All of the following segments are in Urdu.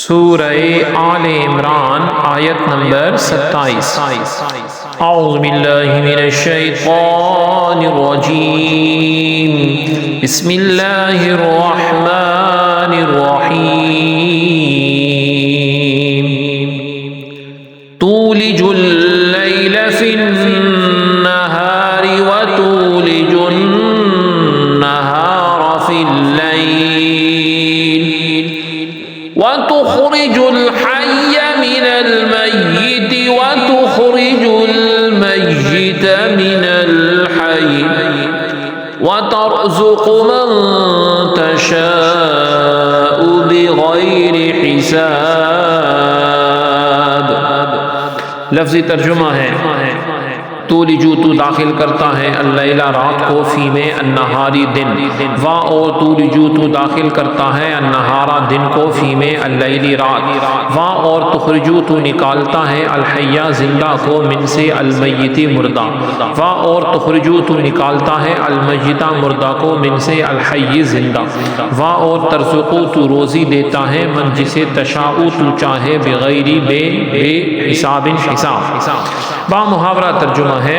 سورہ آل عمران آیت نمبر 27۔ اعوذ باللہ من الشیطان الرجیم، بسم اللہ الرحمن الرحیم۔ تولج اللیل فی النہار وتولج النہار فی اللیل وتخرج الحي من الميت وتخرج الميت من الحي وترزق من تشاء بغير حساب۔ لفظی ترجمہ ہے تولجو تو داخل کرتا ہے اللیلہ رات کو، فی میں النہاری دن، وا اور تولجو تو داخل کرتا ہے النہارا دن کو، فی میں اللیلی رات، وا اور تخرجو تو نکالتا ہے الحیہ زندہ کو، من سے المیتی مردہ، وا اور تخرجو تو نکالتا ہے المیتہ مردہ کو، من سے الحی زندہ، وا اور ترزقو تو روزی دیتا ہے من جسے تشاء تو چاہے، بغیر بے حساب حساب۔ با محاورہ ترجمہ ہے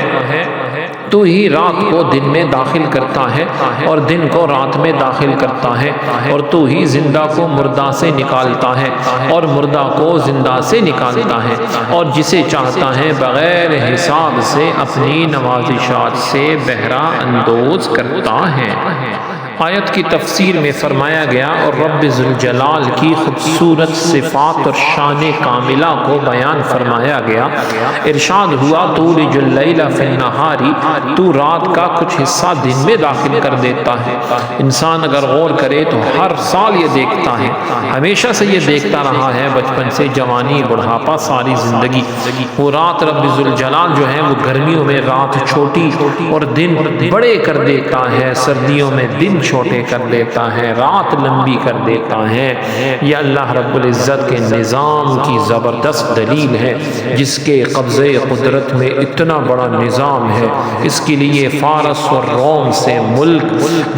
تو ہی رات کو دن میں داخل کرتا ہے اور دن کو رات میں داخل کرتا ہے، اور تو ہی زندہ کو مردہ سے نکالتا ہے اور مردہ کو زندہ سے نکالتا ہے، اور جسے چاہتا ہے بغیر حساب سے اپنی نوازشات سے بہرہ اندوز کرتا ہے۔ آیت کی تفسیر میں فرمایا گیا اور رب ذوالجلال کی خوبصورت صفات اور شان کاملہ کو بیان فرمایا گیا۔ ارشاد ہوا تولج اللیل فی النہار، تو رات کا کچھ حصہ دن میں داخل کر دیتا ہے۔ انسان اگر غور کرے تو ہر سال یہ دیکھتا ہے، ہمیشہ سے یہ دیکھتا رہا ہے، بچپن سے جوانی بڑھاپا ساری زندگی، وہ رات رب ذوالجلال جو ہے وہ گرمیوں میں رات چھوٹی اور دن بڑے کر دیتا ہے، سردیوں میں دن چھوٹے کر دیتا ہے، رات لمبی کر دیتا ہے۔ یہ اللہ رب العزت کے نظام کی زبردست دلیل ہے، جس کے قبضے قدرت میں اتنا بڑا نظام ہے، اس کے لیے فارس اور روم سے ملک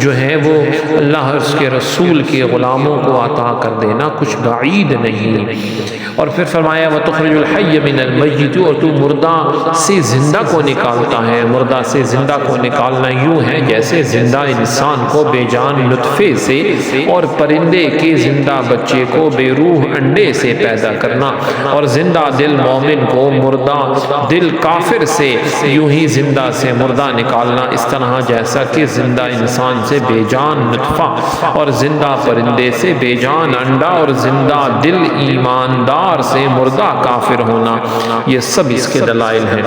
جو ہے وہ اللہ اور اس کے رسول کے غلاموں کو عطا کر دینا کچھ بعید نہیں۔ اور پھر فرمایا وَتُخْرِجُ الْحَيَّ مِنَ الْمَيِّتِ، اور تو مردہ سے زندہ کو نکالتا ہے۔ مردہ سے زندہ کو نکالنا یوں ہے جیسے زندہ انسان کو بے جان نطفے سے اور پرندے کے زندہ بچے کو بے روح انڈے سے پیدا کرنا، اور زندہ دل مومن کو مردہ دل کافر سے یوں ہی زندہ سے مردہ نکالنا، اس طرح جیسا کہ زندہ انسان سے بے جان نطفہ اور زندہ پرندے سے بے جان انڈا اور زندہ دل ایماندار سے مردہ کافر ہونا، یہ سب اس کے دلائل ہیں۔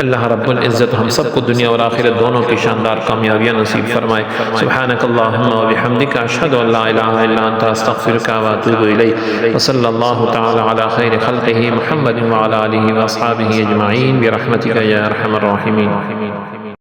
اللہ رب العزت ہم سب کو دنیا اور آخرت دونوں کی شاندار کامیابیاں نصیب فرمائے۔ سبحانک اللہم و بحمدک، اشہد ان لا الہ الا انت، استغفرک و اتوب الیک، وصلی اللہ تعالی علی خیر خلقہ محمد وعلی آلہ واصحابہ اجمعین برحمتک یا ارحم الراحمین۔